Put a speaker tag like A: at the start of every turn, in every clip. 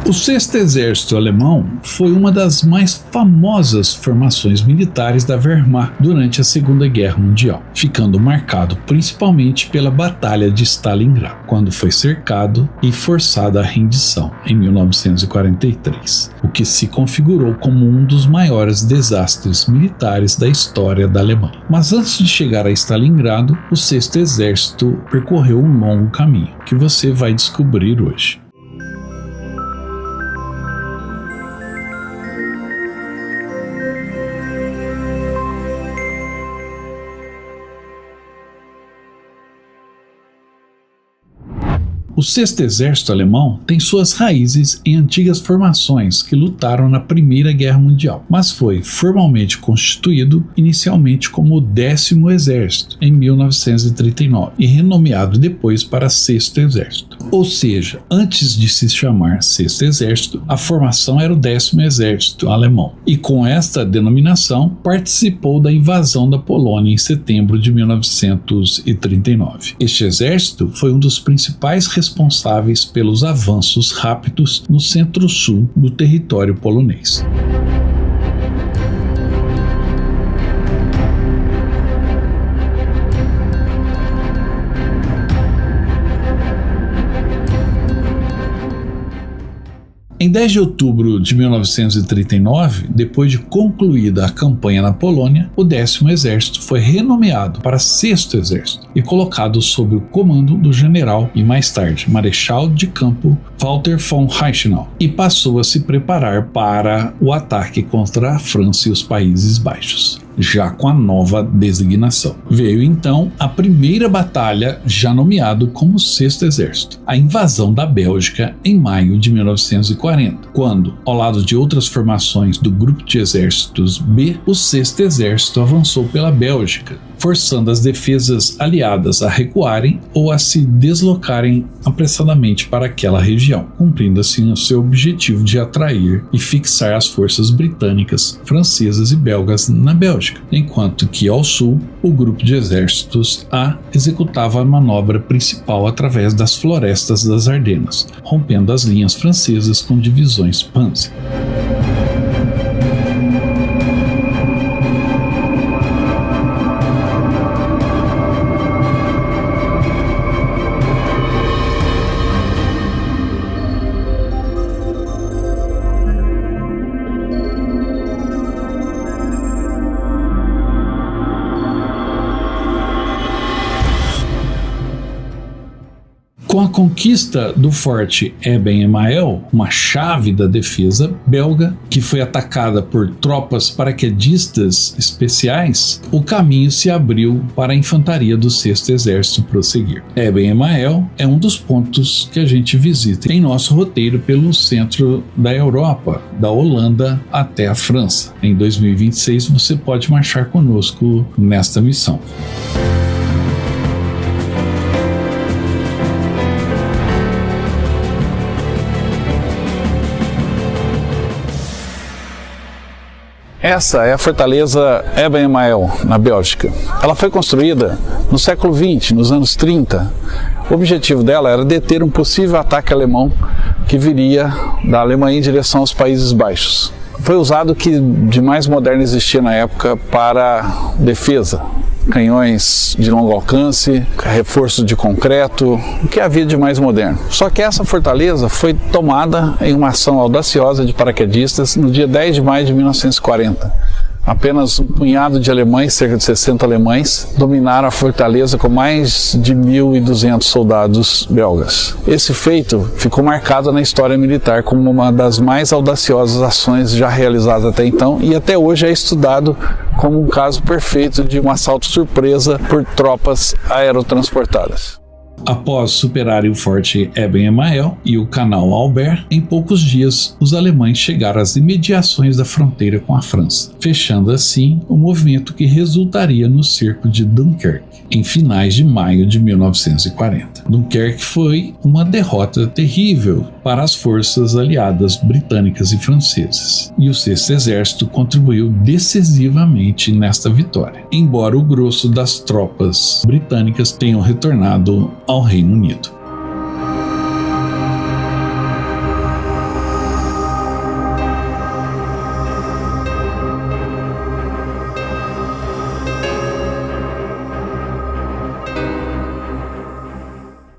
A: O Sexto Exército Alemão foi uma das mais famosas formações militares da Wehrmacht durante a Segunda Guerra Mundial, ficando marcado principalmente pela Batalha de Stalingrado, quando foi cercado e forçado à rendição em 1943, o que se configurou como um dos maiores desastres militares da história da Alemanha. Mas antes de chegar a Stalingrado, o Sexto Exército percorreu um longo caminho, que você vai descobrir hoje. O Sexto Exército Alemão tem suas raízes em antigas formações que lutaram na Primeira Guerra Mundial, mas foi formalmente constituído inicialmente como o 10º Exército, em 1939, e renomeado depois para Sexto Exército. Ou seja, antes de se chamar Sexto Exército, a formação era o 10º Exército Alemão, e com esta denominação participou da invasão da Polônia em setembro de 1939. Este exército foi um dos principais responsáveis pelos avanços rápidos no centro-sul do território polonês. Em 10 de outubro de 1939, depois de concluída a campanha na Polônia, o 10º Exército foi renomeado para Sexto Exército e colocado sob o comando do general e mais tarde Marechal de Campo Walter von Reichenau, e passou a se preparar para o ataque contra a França e os Países Baixos, já com a nova designação. Veio então a primeira batalha, já nomeado como Sexto Exército, a invasão da Bélgica em maio de 1940, quando, ao lado de outras formações do Grupo de Exércitos B, o Sexto Exército avançou pela Bélgica, forçando as defesas aliadas a recuarem ou a se deslocarem apressadamente para aquela região, cumprindo assim o seu objetivo de atrair e fixar as forças britânicas, francesas e belgas na Bélgica, enquanto que ao sul, o grupo de exércitos A executava a manobra principal através das florestas das Ardenas, rompendo as linhas francesas com divisões Panzer. Com a conquista do forte Eben-Emael, uma chave da defesa belga, que foi atacada por tropas paraquedistas especiais, o caminho se abriu para a infantaria do Sexto Exército prosseguir. Eben-Emael é um dos pontos que a gente visita em nosso roteiro pelo centro da Europa, da Holanda até a França. Em 2026 você pode marchar conosco nesta missão.
B: Essa é a fortaleza Eben-Emael, na Bélgica. Ela foi construída no século XX, nos anos 30. O objetivo dela era deter um possível ataque alemão que viria da Alemanha em direção aos Países Baixos. Foi usado o que de mais moderno existia na época para defesa. Canhões de longo alcance, reforço de concreto, o que havia de mais moderno. Só que essa fortaleza foi tomada em uma ação audaciosa de paraquedistas no dia 10 de maio de 1940. Apenas um punhado de alemães, cerca de 60 alemães, dominaram a fortaleza com mais de 1.200 soldados belgas. Esse feito ficou marcado na história militar como uma das mais audaciosas ações já realizadas até então, e até hoje é estudado como um caso perfeito de um assalto surpresa por tropas aerotransportadas.
A: Após superarem o forte Eben-Emael e o canal Albert, em poucos dias os alemães chegaram às imediações da fronteira com a França, fechando assim o movimento que resultaria no cerco de Dunkerque, em finais de maio de 1940. Dunkerque foi uma derrota terrível para as forças aliadas britânicas e francesas, e o Sexto Exército contribuiu decisivamente nesta vitória, embora o grosso das tropas britânicas tenham retornado ao Reino Unido.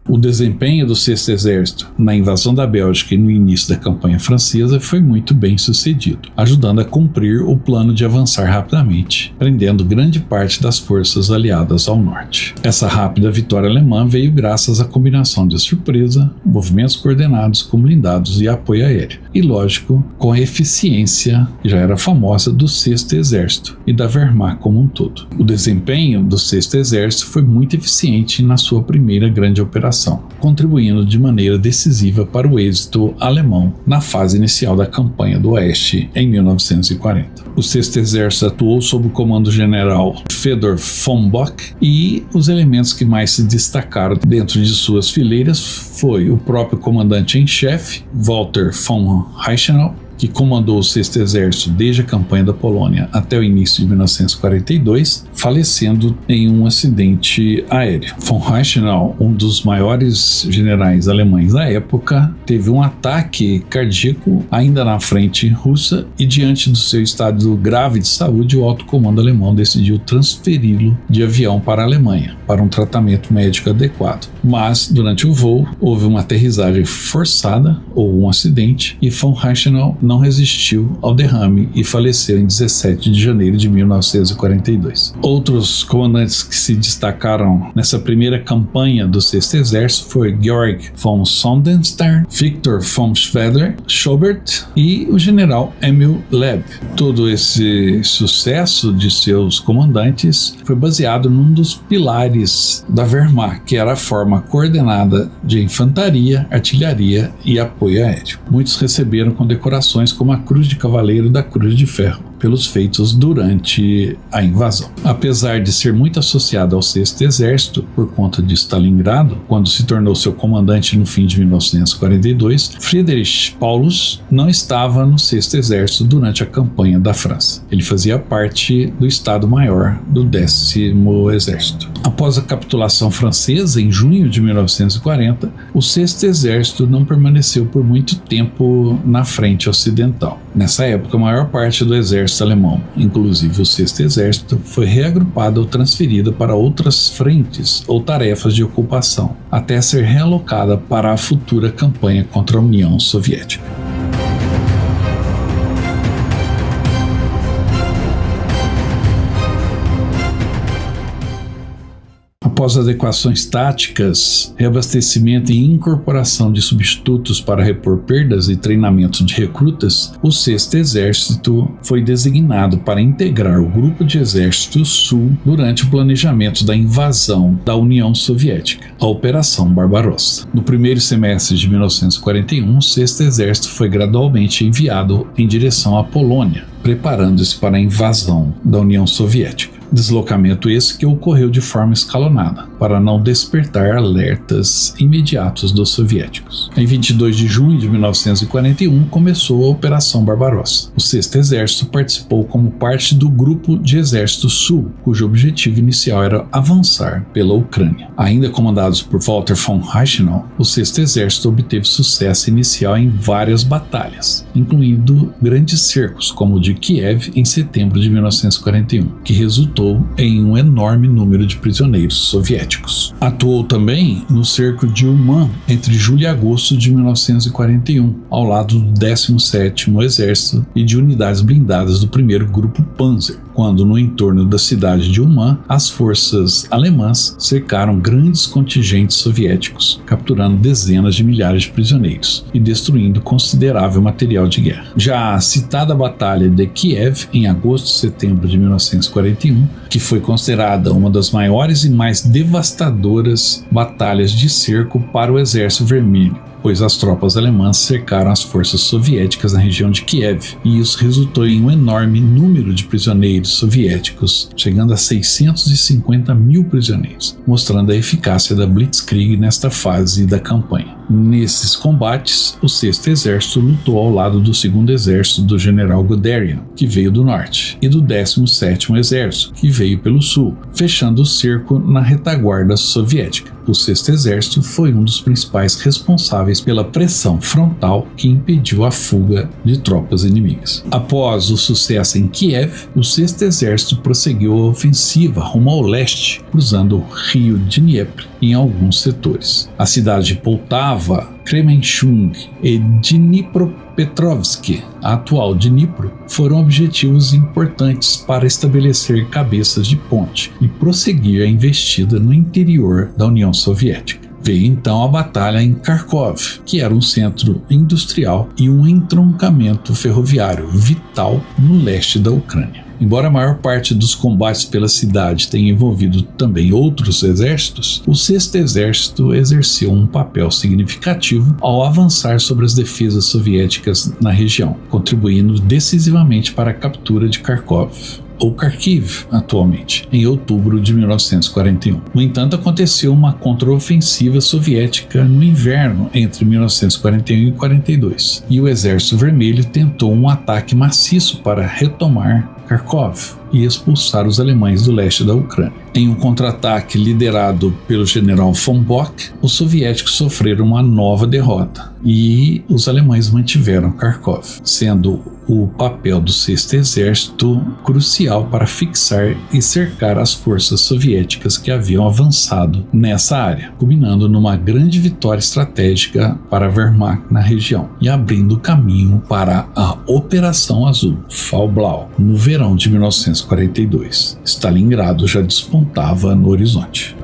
A: O desempenho do Sexto Exército na invasão da Bélgica e no início da campanha francesa foi muito bem sucedido, ajudando a cumprir o plano de avançar rapidamente, prendendo grande parte das forças aliadas ao norte. Essa rápida vitória alemã veio graças à combinação de surpresa, movimentos coordenados com blindados e apoio aéreo, e lógico, com a eficiência que já era famosa do Sexto Exército e da Wehrmacht como um todo. O desempenho do Sexto Exército foi muito eficiente na sua primeira grande operação, contribuindo de maneira decisiva para o êxito alemão na fase inicial da campanha do Oeste em 1940. O Sexto Exército atuou sob o comando do general Fedor von Bock, e os elementos que mais se destacaram dentro de suas fileiras foi o próprio comandante em chefe, Walter von Reichenau, que comandou o Sexto Exército desde a campanha da Polônia até o início de 1942, falecendo em um acidente aéreo. Von Reichenau, um dos maiores generais alemães da época, teve um ataque cardíaco ainda na frente russa, e diante do seu estado grave de saúde, o alto comando alemão decidiu transferi-lo de avião para a Alemanha, para um tratamento médico adequado. Mas, durante o voo, houve uma aterrissagem forçada, ou um acidente, e Von Reichenau não resistiu ao derrame e faleceu em 17 de janeiro de 1942. Outros comandantes que se destacaram nessa primeira campanha do Sexto Exército foi Georg von Sondenstern, Victor von Schobert e o general Emil Leb. Todo esse sucesso de seus comandantes foi baseado num dos pilares da Wehrmacht, que era a forma coordenada de infantaria, artilharia e apoio aéreo. Muitos receberam condecorações como a Cruz de Cavaleiro da Cruz de Ferro pelos feitos durante a invasão. Apesar de ser muito associado ao Sexto Exército por conta de Stalingrado, quando se tornou seu comandante no fim de 1942, Friedrich Paulus não estava no Sexto Exército durante a campanha da França. Ele fazia parte do Estado-Maior do 10º Exército. Após a capitulação francesa, em junho de 1940, o Sexto Exército não permaneceu por muito tempo na frente ocidental. Nessa época, a maior parte do exército alemão, inclusive o Sexto Exército, foi reagrupada ou transferida para outras frentes ou tarefas de ocupação, até ser realocada para a futura campanha contra a União Soviética. Após adequações táticas, reabastecimento e incorporação de substitutos para repor perdas e treinamento de recrutas, o Sexto Exército foi designado para integrar o Grupo de Exército Sul durante o planejamento da invasão da União Soviética, a Operação Barbarossa. No primeiro semestre de 1941, o Sexto Exército foi gradualmente enviado em direção à Polônia, preparando-se para a invasão da União Soviética. Deslocamento esse que ocorreu de forma escalonada, para não despertar alertas imediatos dos soviéticos. Em 22 de junho de 1941 começou a Operação Barbarossa. O Sexto Exército participou como parte do Grupo de Exército Sul, cujo objetivo inicial era avançar pela Ucrânia. Ainda comandados por Walter von Reichenau, o Sexto Exército obteve sucesso inicial em várias batalhas, incluindo grandes cercos como o de Kiev em setembro de 1941, que resultou em um enorme número de prisioneiros soviéticos. Atuou também no cerco de Uman entre julho e agosto de 1941, ao lado do 17º Exército e de unidades blindadas do 1º Grupo Panzer, quando no entorno da cidade de Uman, as forças alemãs cercaram grandes contingentes soviéticos, capturando dezenas de milhares de prisioneiros e destruindo considerável material de guerra. Já a citada Batalha de Kiev, em agosto e setembro de 1941, que foi considerada uma das maiores e mais devastadoras batalhas de cerco para o Exército Vermelho, pois as tropas alemãs cercaram as forças soviéticas na região de Kiev, e isso resultou em um enorme número de prisioneiros soviéticos, chegando a 650 mil prisioneiros, mostrando a eficácia da Blitzkrieg nesta fase da campanha. Nesses combates, o Sexto Exército lutou ao lado do Segundo Exército do general Guderian, que veio do norte, e do 17º Exército, que veio pelo sul, fechando o cerco na retaguarda soviética. O Sexto Exército foi um dos principais responsáveis pela pressão frontal que impediu a fuga de tropas inimigas. Após o sucesso em Kiev, o Sexto Exército prosseguiu a ofensiva rumo ao leste, cruzando o rio Dnieper em alguns setores. A cidade de Poltava, Kremenchug e Dnipropetrovsk, a atual Dnipro, foram objetivos importantes para estabelecer cabeças de ponte e prosseguir a investida no interior da União Soviética. Veio então a batalha em Kharkov, que era um centro industrial e um entroncamento ferroviário vital no leste da Ucrânia. Embora a maior parte dos combates pela cidade tenha envolvido também outros exércitos, o Sexto Exército exerceu um papel significativo ao avançar sobre as defesas soviéticas na região, contribuindo decisivamente para a captura de Kharkov, ou Kharkiv atualmente, em outubro de 1941. No entanto, aconteceu uma contraofensiva soviética no inverno entre 1941 e 42, e o Exército Vermelho tentou um ataque maciço para retomar Kharkov e expulsar os alemães do leste da Ucrânia. Em um contra-ataque liderado pelo general von Bock, os soviéticos sofreram uma nova derrota e os alemães mantiveram Kharkov, sendo o papel do Sexto Exército crucial para fixar e cercar as forças soviéticas que haviam avançado nessa área, culminando numa grande vitória estratégica para a Wehrmacht na região e abrindo caminho para a Operação Azul, Fall Blau, no verão de 1942. Stalingrado já despontava no horizonte.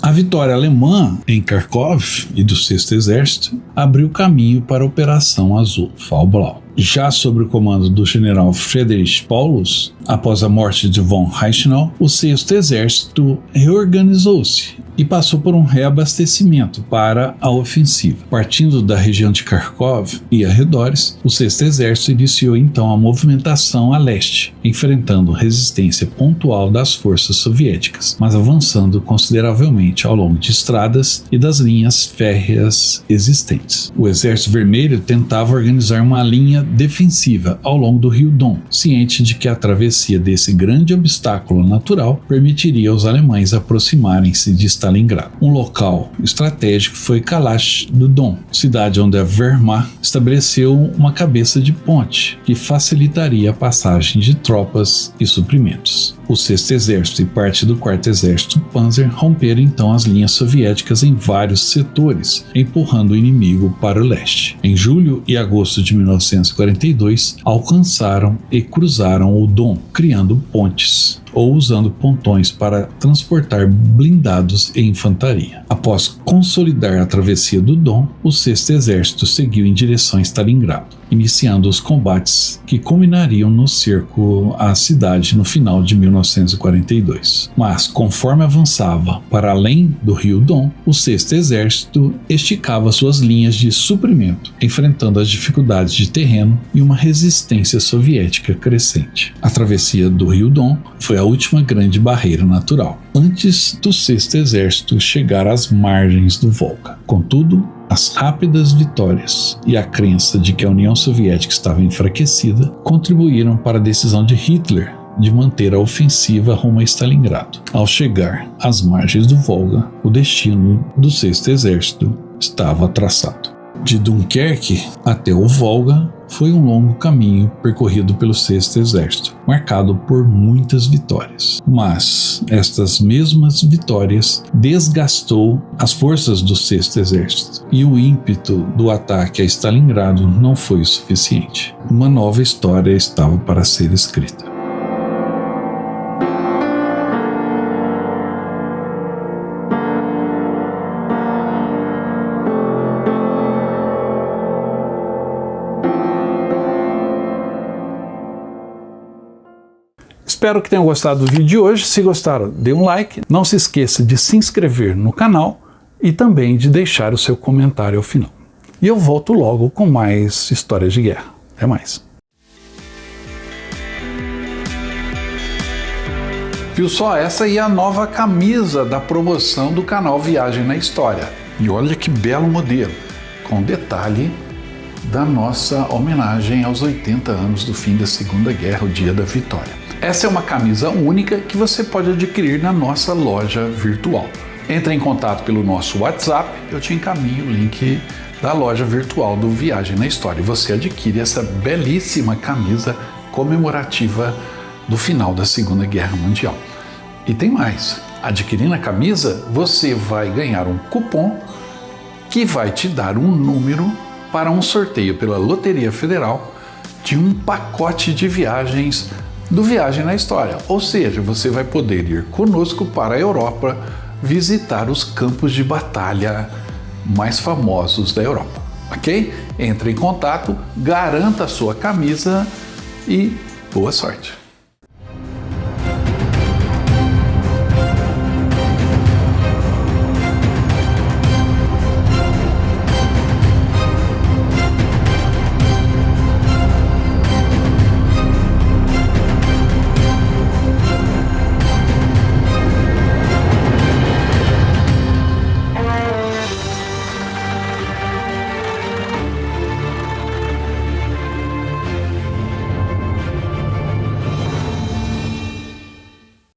A: A vitória alemã em Kharkov e do Sexto Exército abriu caminho para a Operação Azul, Fall Blau. Já sob o comando do general Friedrich Paulus, após a morte de von Reichenau, o Sexto Exército reorganizou-se e passou por um reabastecimento para a ofensiva. Partindo da região de Kharkov e arredores, o Sexto Exército iniciou então a movimentação a leste, enfrentando resistência pontual das forças soviéticas, mas avançando consideravelmente ao longo de estradas e das linhas férreas existentes. O Exército Vermelho tentava organizar uma linha defensiva ao longo do rio Don, ciente de que a travessia desse grande obstáculo natural permitiria aos alemães aproximarem-se de Stalingrado. Um local estratégico foi Kalash do Don, cidade onde a Wehrmacht estabeleceu uma cabeça de ponte que facilitaria a passagem de tropas e suprimentos. O Sexto Exército e parte do Quarto Exército Panzer romperam então as linhas soviéticas em vários setores, empurrando o inimigo para o leste. Em julho e agosto de 1942, alcançaram e cruzaram o Don, criando pontes ou usando pontões para transportar blindados e infantaria. Após consolidar a travessia do Don, o Sexto Exército seguiu em direção a Stalingrado, iniciando os combates que culminariam no cerco à cidade no final de 1942. Mas, conforme avançava para além do rio Don, o Sexto Exército esticava suas linhas de suprimento, enfrentando as dificuldades de terreno e uma resistência soviética crescente. A travessia do rio Don foi a última grande barreira natural, antes do Sexto Exército chegar às margens do Volga. Contudo, as rápidas vitórias e a crença de que a União Soviética estava enfraquecida contribuíram para a decisão de Hitler de manter a ofensiva rumo a Stalingrado. Ao chegar às margens do Volga, o destino do Sexto Exército estava traçado. De Dunkerque até o Volga foi um longo caminho percorrido pelo Sexto Exército, marcado por muitas vitórias. Mas estas mesmas vitórias desgastou as forças do Sexto Exército e o ímpeto do ataque a Stalingrado não foi o suficiente. Uma nova história estava para ser escrita. Espero que tenham gostado do vídeo de hoje. Se gostaram, dê um like. Não se esqueça de se inscrever no canal e também de deixar o seu comentário ao final. E eu volto logo com mais histórias de guerra. Até mais. Viu só? Essa aí é a nova camisa da promoção do canal Viagem na História. E olha que belo modelo, com detalhe da nossa homenagem aos 80 anos do fim da Segunda Guerra, o Dia da Vitória. Essa é uma camisa única que você pode adquirir na nossa loja virtual. Entre em contato pelo nosso WhatsApp, eu te encaminho o link da loja virtual do Viagem na História. Você adquire essa belíssima camisa comemorativa do final da Segunda Guerra Mundial. E tem mais, adquirindo a camisa, você vai ganhar um cupom que vai te dar um número para um sorteio pela Loteria Federal de um pacote de viagens do Viagem na História. Ou seja, você vai poder ir conosco para a Europa visitar os campos de batalha mais famosos da Europa, ok? Entre em contato, garanta a sua camisa e boa sorte!